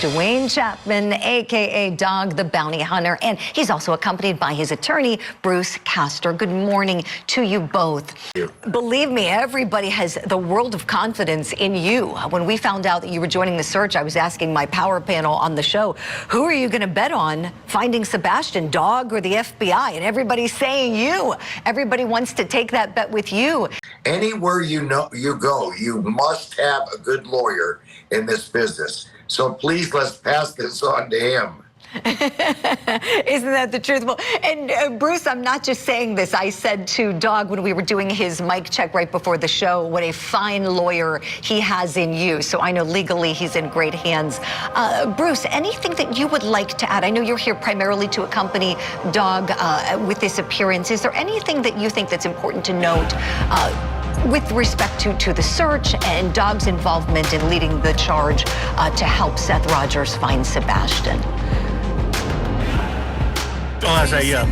Dwayne Chapman, a.k.a. Dog the Bounty Hunter, and he's also accompanied by his attorney, Bruce Castor. Good morning to you both. Believe me, everybody has the world of confidence in you. When we found out that you were joining the search, I was asking my power panel on the show, who are you going to bet on finding Sebastian, Dog or the FBI? And everybody's saying you. Everybody wants to take that bet with you. Anywhere you go, you must have a good lawyer in this business. So please, let's pass this on to him. Isn't that the truth? Well, and Bruce, I'm not just saying this. I said to Dog when we were doing his mic check right before the show, what a fine lawyer he has in you. So I know legally he's in great hands. Bruce, anything that you would like to add? I know you're here primarily to accompany Dog with this appearance. Is there anything that you think that's important to note with respect to the search and Dog's involvement in leading the charge to help Seth Rogers find Sebastian? Well, as a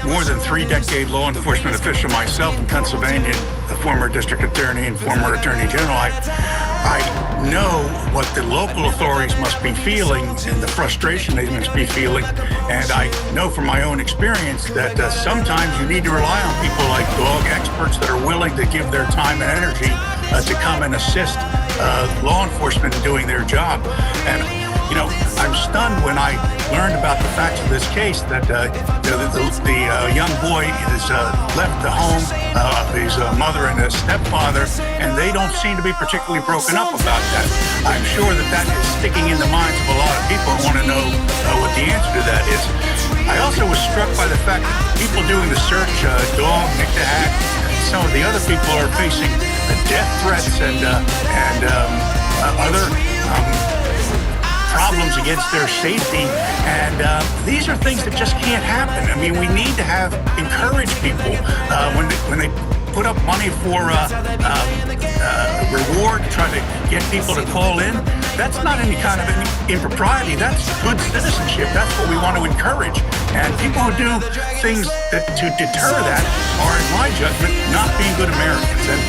more than 3-decade law enforcement official myself in Pennsylvania, the former district attorney and former attorney general, I know what the local authorities must be feeling and the frustration they must be feeling. And I know from my own experience that sometimes you need to rely on people like Dog experts that are willing to give their time and energy to come and assist law enforcement in doing their job. And you know, I'm stunned when I learned about the facts of this case that the young boy has left the home of his mother and his stepfather, and they don't seem to be particularly broken up about that. I'm sure that is sticking in the minds of a lot of people who want to know what the answer to that is. I also was struck by the fact that people doing the search, Dog, Nick the Hack, and some of the other people are facing death threats and other problems against their safety, and these are things that just can't happen. I mean, we need to encourage people when they put up money for reward, try to get people to call in. That's not any kind of impropriety. That's good citizenship. That's what we want to encourage. And people who do things to deter that are, in my judgment, not being good Americans. And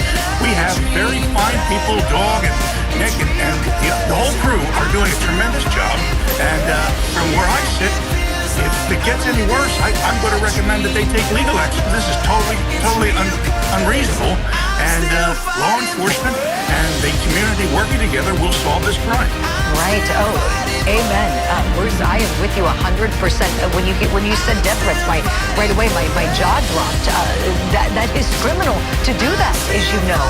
we have very fine people, Dog and Nick and the whole crew are doing a tremendous job. And from where I sit, if it gets any worse, I'm going to recommend that they take legal action. This is totally unreasonable. And law enforcement and the community working together will solve this crime. Right. Oh, amen. Bruce, I am with you 100%. When you said death threats, right away my jaw dropped. That is criminal to do that, as you know.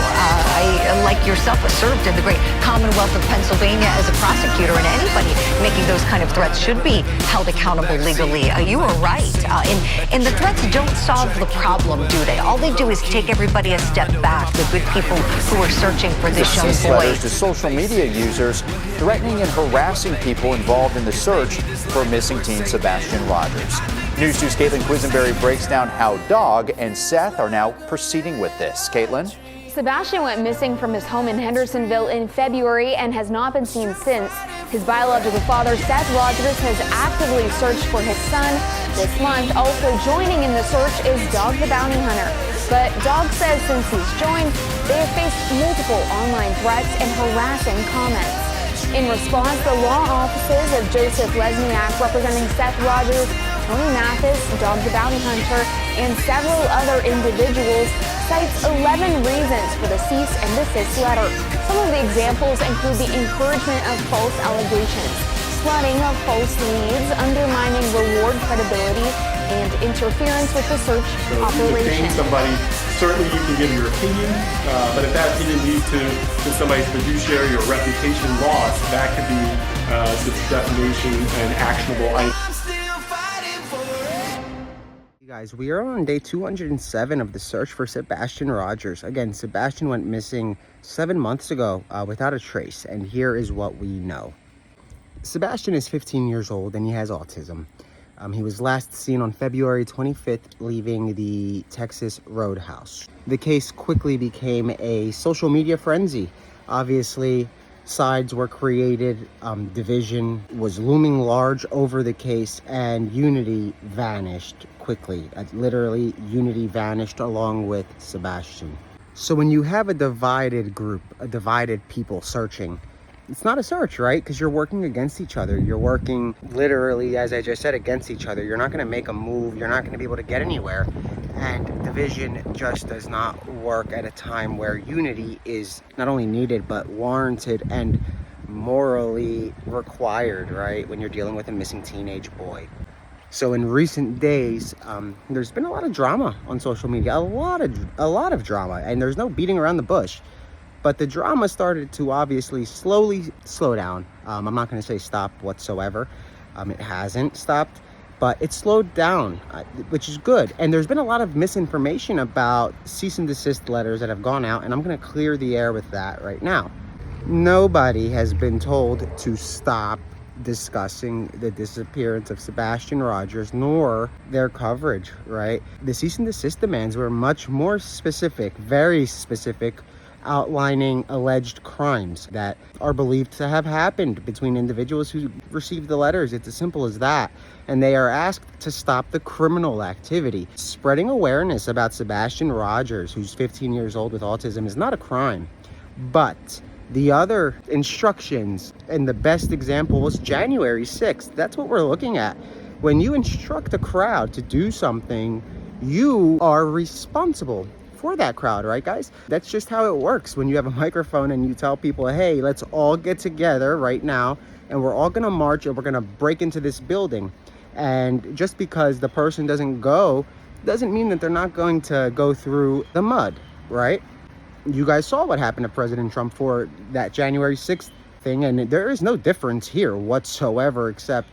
I, like yourself, served in the great Commonwealth of Pennsylvania as a prosecutor, and anybody making those kind of threats should be held accountable legally. You are right. And the threats don't solve the problem, do they? All they do is take everybody a step back, the good people who are searching for this young boy. Letters to social media users threatening and harassing people involved in the search for missing teen Sebastian Rogers. News 2's Caitlin Quisenberry breaks down how Dog and Seth are now proceeding with this. Caitlin? Sebastian went missing from his home in Hendersonville in February and has not been seen since. His biological father, Seth Rogers, has actively searched for his son. This month, also joining in the search is Dog the Bounty Hunter. But Dog says since he's joined, they have faced multiple online threats and harassing comments. In response, the law offices of Joseph Lesniak, representing Seth Rogers, Tony Mathis, Dog the Bounty Hunter, and several other individuals, cites 11 reasons for the cease and desist letter. Some of the examples include the encouragement of false allegations, flooding of false leads, undermining reward credibility, and interference with the search operation. If you detain somebody, certainly you can give your opinion, but if that opinion leads to somebody's fiduciary or reputation loss, that could be defamation and actionable item. Guys, we are on day 207 of the search for Sebastian Rogers. Again, Sebastian went missing 7 months ago without a trace, and here is what we know. Sebastian is 15 years old and he has autism. He was last seen on February 25th leaving the Texas Roadhouse. The case quickly became a social media frenzy. Obviously, sides were created, division was looming large over the case, and unity vanished quickly. Literally, unity vanished along with Sebastian. So when you have a divided group, a divided people searching, it's not a search, right? Because you're working against each other. You're working literally, as I just said, against each other. You're not going to make a move. You're not going to be able to get anywhere. And division just does not work at a time where unity is not only needed, but warranted and morally required, right? When you're dealing with a missing teenage boy. So in recent days, there's been a lot of drama on social media, a lot of drama, and there's no beating around the bush. But the drama started to obviously slowly slow down. I'm not going to say stop whatsoever. It hasn't stopped, but it slowed down, which is good. And there's been a lot of misinformation about cease and desist letters that have gone out, and I'm going to clear the air with that right now. Nobody has been told to stop discussing the disappearance of Sebastian Rogers, nor their coverage, right? The cease and desist demands were much more specific, very specific, outlining alleged crimes that are believed to have happened between individuals who received the letters. It's as simple as that. And they are asked to stop the criminal activity. Spreading awareness about Sebastian Rogers, who's 15 years old with autism, is not a crime. But the other instructions, and the best example was January 6th. That's what we're looking at. When you instruct a crowd to do something, you are responsible for that crowd, right, guys? That's just how it works. When you have a microphone and you tell people, hey, let's all get together right now and we're all gonna march and we're gonna break into this building. And just because the person doesn't go doesn't mean that they're not going to go through the mud, right? You guys saw what happened to President Trump for that January 6th thing, and there is no difference here whatsoever, except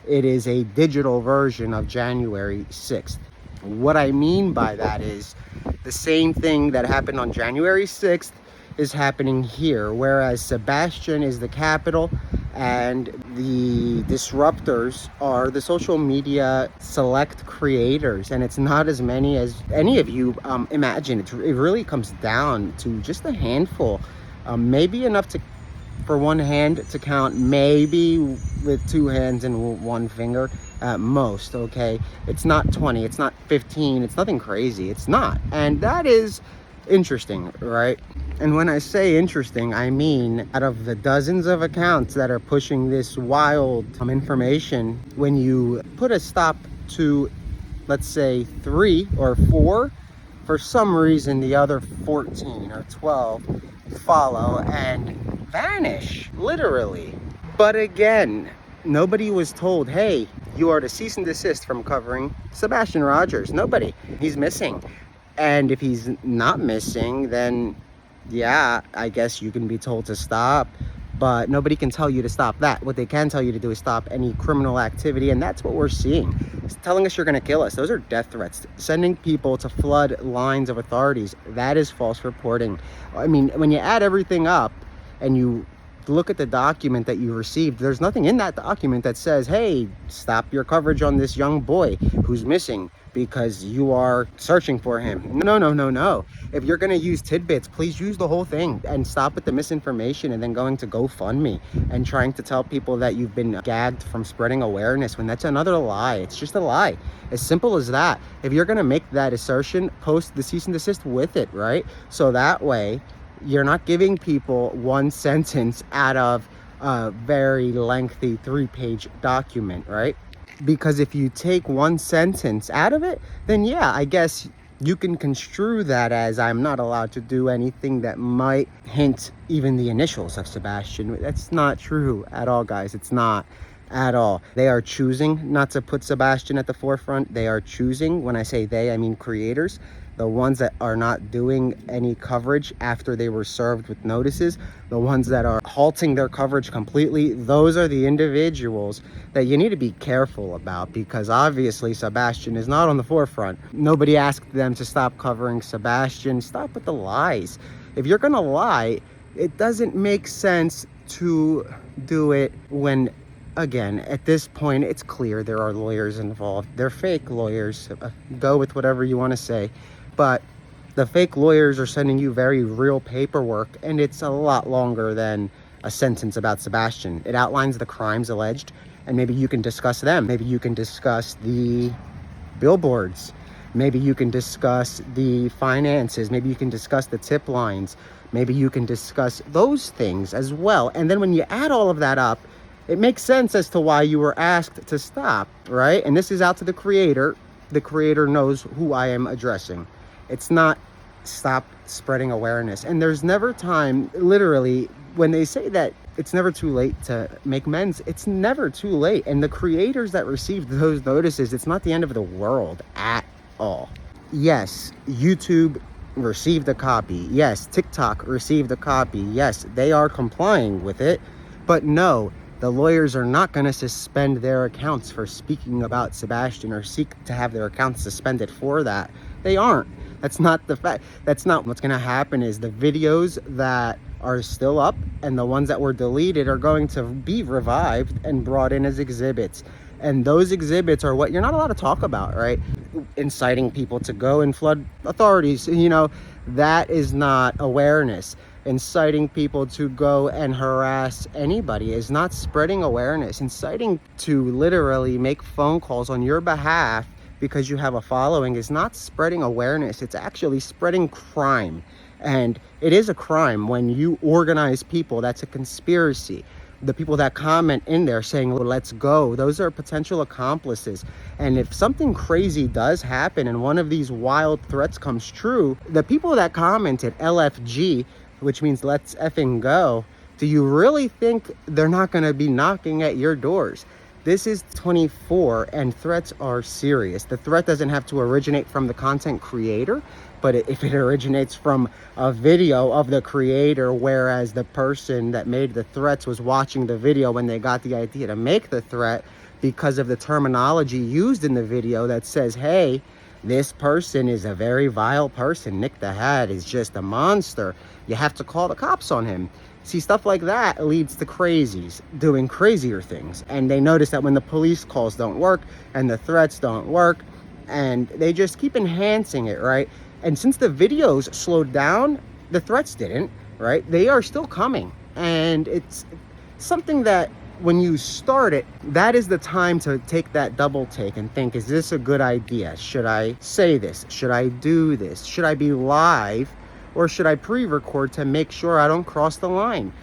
it is a digital version of January 6th. What I mean by that is the same thing that happened on January 6th is happening here, whereas Sebastian is the capital and the disruptors are the social media select creators, and it's not as many as any of you imagine. It really comes down to just a handful, maybe enough for one hand to count, maybe with two hands and one finger at most, okay? It's not 20, it's not 15, it's nothing crazy, it's not. And that is interesting, right? And when I say interesting, I mean out of the dozens of accounts that are pushing this wild information, when you put a stop to, let's say, 3 or 4, for some reason the other 14 or 12 follow and vanish, literally. But again, nobody was told, hey, you are to cease and desist from covering Sebastian Rogers. Nobody. He's missing. And if he's not missing, then yeah, I guess you can be told to stop, but nobody can tell you to stop that. What they can tell you to do is stop any criminal activity, and that's what we're seeing. It's telling us you're going to kill us. Those are death threats. Sending people to flood lines of authorities, that is false reporting. I mean, when you add everything up and you look at the document that you received, there's nothing in that document that says, hey, stop your coverage on this young boy who's missing because you are searching for him. No. If you're going to use tidbits, please use the whole thing and stop with the misinformation and then going to GoFundMe and trying to tell people that you've been gagged from spreading awareness when that's another lie. It's just a lie. As simple as that. If you're going to make that assertion, post the cease and desist with it, right? So that way you're not giving people one sentence out of a very lengthy 3-page document, right? Because if you take one sentence out of it, then yeah, I guess you can construe that as I'm not allowed to do anything that might hint even the initials of Sebastian. That's not true at all, guys. It's not at all. They are choosing not to put Sebastian at the forefront. They are choosing, when I say they, I mean creators, the ones that are not doing any coverage after they were served with notices, the ones that are halting their coverage completely. Those are the individuals that you need to be careful about, because obviously Sebastian is not on the forefront. Nobody asked them to stop covering Sebastian. Stop with the lies. If you're gonna lie, it doesn't make sense to do it when, again, at this point, it's clear there are lawyers involved. They're fake lawyers. Go with whatever you want to say. But the fake lawyers are sending you very real paperwork, and it's a lot longer than a sentence about Sebastian. It outlines the crimes alleged, and maybe you can discuss them. Maybe you can discuss the billboards. Maybe you can discuss the finances. Maybe you can discuss the tip lines. maybe you can discuss those things as well. And then when you add all of that up, it makes sense as to why you were asked to stop, right? And this is out to the creator. The creator knows who I am addressing. It's not stop spreading awareness. And there's never time, literally, when they say that it's never too late to make amends, it's never too late. And the creators that received those notices, it's not the end of the world at all. Yes, YouTube received a copy. Yes, TikTok received a copy. Yes, they are complying with it. But no, the lawyers are not going to suspend their accounts for speaking about Sebastian or seek to have their accounts suspended for that. They aren't. That's not the fact. That's not what's going to happen. Is the videos that are still up and the ones that were deleted are going to be revived and brought in as exhibits. And those exhibits are what you're not allowed to talk about, right? Inciting people to go and flood authorities, you know, that is not awareness. Inciting people to go and harass anybody is not spreading awareness. Inciting to literally make phone calls on your behalf because you have a following is not spreading awareness. It's actually spreading crime. And it is a crime when you organize people. That's a conspiracy. The people that comment in there saying, well, let's go, those are potential accomplices. And if something crazy does happen and one of these wild threats comes true, the people that commented LFG, which means let's effing go, do you really think they're not going to be knocking at your doors? This is 24 and threats are serious. The threat doesn't have to originate from the content creator, but if it originates from a video of the creator, whereas the person that made the threats was watching the video when they got the idea to make the threat, because of the terminology used in the video that says, hey, this person is a very vile person. Nick the Hat is just a monster. You have to call the cops on him. See, stuff like that leads to crazies doing crazier things. And they notice that when the police calls don't work and the threats don't work, and they just keep enhancing it, right? And since the videos slowed down, the threats didn't, right? They are still coming. And it's something that when you start it, that is the time to take that double take and think, is this a good idea? Should I say this? Should I do this? Should I be live? Or should I pre-record to make sure I don't cross the line?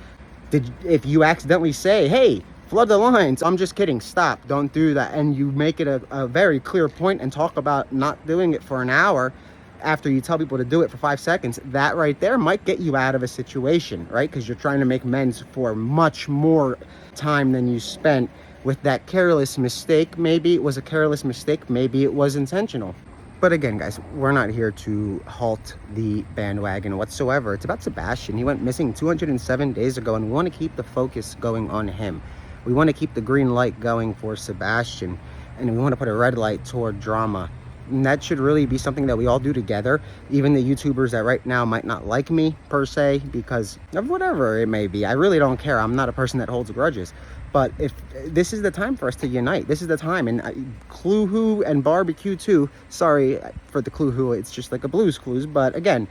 If you accidentally say, hey, flood the lines, I'm just kidding, stop, don't do that, and you make it a very clear point and talk about not doing it for an hour after you tell people to do it for 5 seconds, that right there might get you out of a situation, right? Because you're trying to make amends for much more time than you spent with that careless mistake. Maybe it was a careless mistake, maybe it was intentional. But again, guys, we're not here to halt the bandwagon whatsoever. It's about Sebastian. He went missing 207 days ago, and we want to keep the focus going on him. We want to keep the green light going for Sebastian, and we want to put a red light toward drama. And that should really be something that we all do together. Even the YouTubers that right now might not like me, per se, because of whatever it may be. I really don't care. I'm not a person that holds grudges. But if this is the time for us to unite, this is the time. And Clue Who and Barbecue too. Sorry for the Clue Who. It's just like a Blues Clues. But again,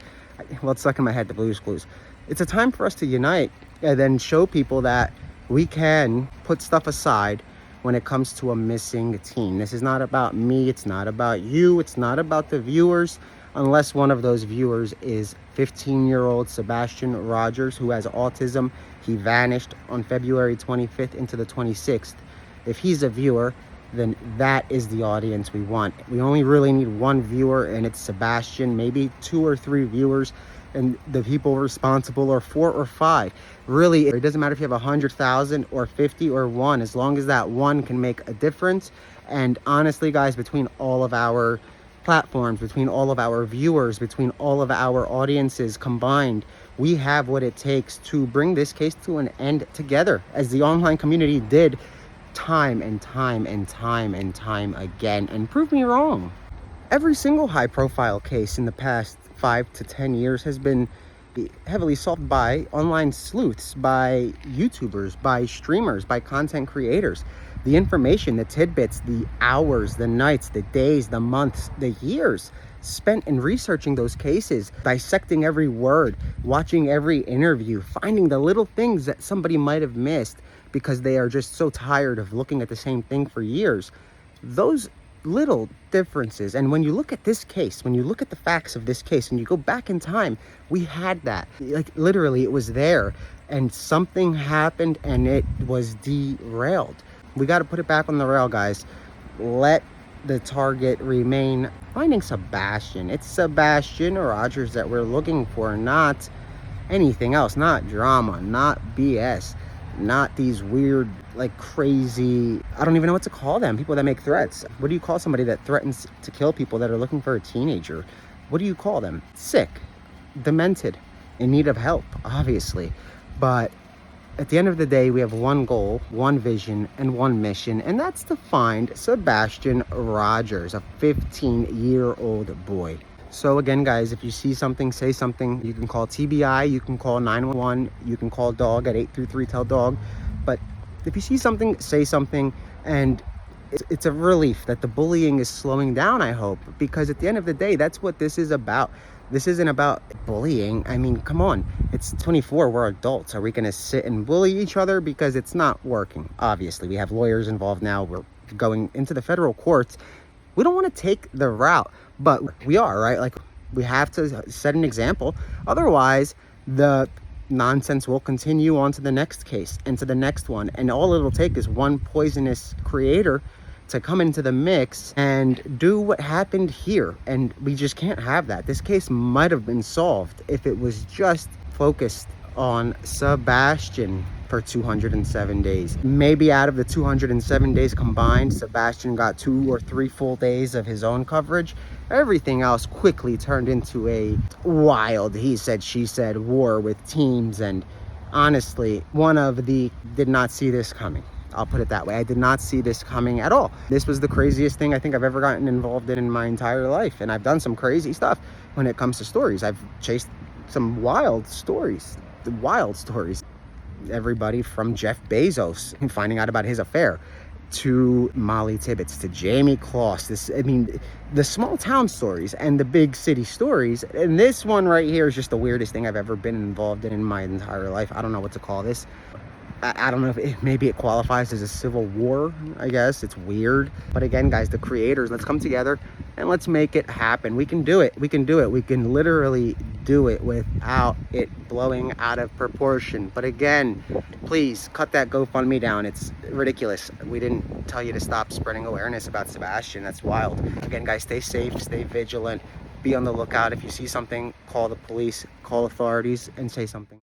well, it's stuck in my head, the Blues Clues. It's a time for us to unite and then show people that we can put stuff aside when it comes to a missing teen. This is not about me. It's not about you. It's not about the viewers. Unless one of those viewers is 15-year-old Sebastian Rogers, who has autism. He vanished on February 25th into the 26th. If he's a viewer, then that is the audience we want. We only really need one viewer, and it's Sebastian, maybe 2 or 3 viewers, and the people responsible are 4 or 5. Really, it doesn't matter if you have 100,000 or 50 or 1, as long as that one can make a difference. And honestly, guys, between all of our platforms, between all of our viewers, between all of our audiences combined, we have what it takes to bring this case to an end together, as the online community did time and time and time and time again. And prove me wrong. Every single high-profile case in the past 5 to 10 years has been heavily solved by online sleuths, by YouTubers, by streamers, by content creators. The information, the tidbits, the hours, the nights, the days, the months, the years spent in researching those cases, dissecting every word, watching every interview, finding the little things that somebody might have missed because they are just so tired of looking at the same thing for years. Those little differences. And when you look at this case, when you look at the facts of this case and you go back in time, we had that. Like, literally, it was there. And something happened and it was derailed. We got to put it back on the rail, guys. Let the target remain finding Sebastian. It's Sebastian Rogers that we're looking for, not anything else. Not drama, not BS, not these weird, like, crazy, I don't even know what to call them, people that make threats. What do you call somebody that threatens to kill people that are looking for a teenager? What do you call them? Sick, demented, in need of help, obviously. But at the end of the day, we have one goal, one vision, and one mission, and that's to find Sebastian Rogers, a 15-year-old boy. So again, guys, if you see something, say something. You can call TBI, you can call 911, you can call dog at 833-TELL-DOG. But if you see something, say something. And it's a relief that the bullying is slowing down, I hope, because at the end of the day, that's what this is about. This isn't about bullying. I mean, come on, it's 24, we're adults. Are we gonna sit and bully each other? Because it's not working. Obviously, we have lawyers involved now. We're going into the federal courts. We don't want to take the route, but we are, right? Like, we have to set an example. Otherwise, the nonsense will continue on to the next case and to the next one. And all it'll take is one poisonous creator to come into the mix and do what happened here. And we just can't have that. This case might have been solved if it was just focused on Sebastian for 207 days. Maybe out of the 207 days combined, Sebastian got 2 or 3 full days of his own coverage. Everything else quickly turned into a wild, he said, she said war with teams. And honestly, did not see this coming. I'll put it that way. I did not see this coming at all. This was the craziest thing I think I've ever gotten involved in my entire life. And I've done some crazy stuff when it comes to stories. I've chased some wild stories. Everybody from Jeff Bezos finding out about his affair, to Molly Tibbetts, to Jamie Kloss. The small town stories and the big city stories. And this one right here is just the weirdest thing I've ever been involved in my entire life. I don't know what to call this. I don't know if maybe it qualifies as a civil war, I guess. It's weird. But again, guys, the creators, let's come together and let's make it happen. We can do it. We can do it. We can literally do it without it blowing out of proportion. But again, please cut that GoFundMe down. It's ridiculous. We didn't tell you to stop spreading awareness about Sebastian. That's wild. Again, guys, stay safe, stay vigilant, be on the lookout. If you see something, call the police, call authorities, and say something.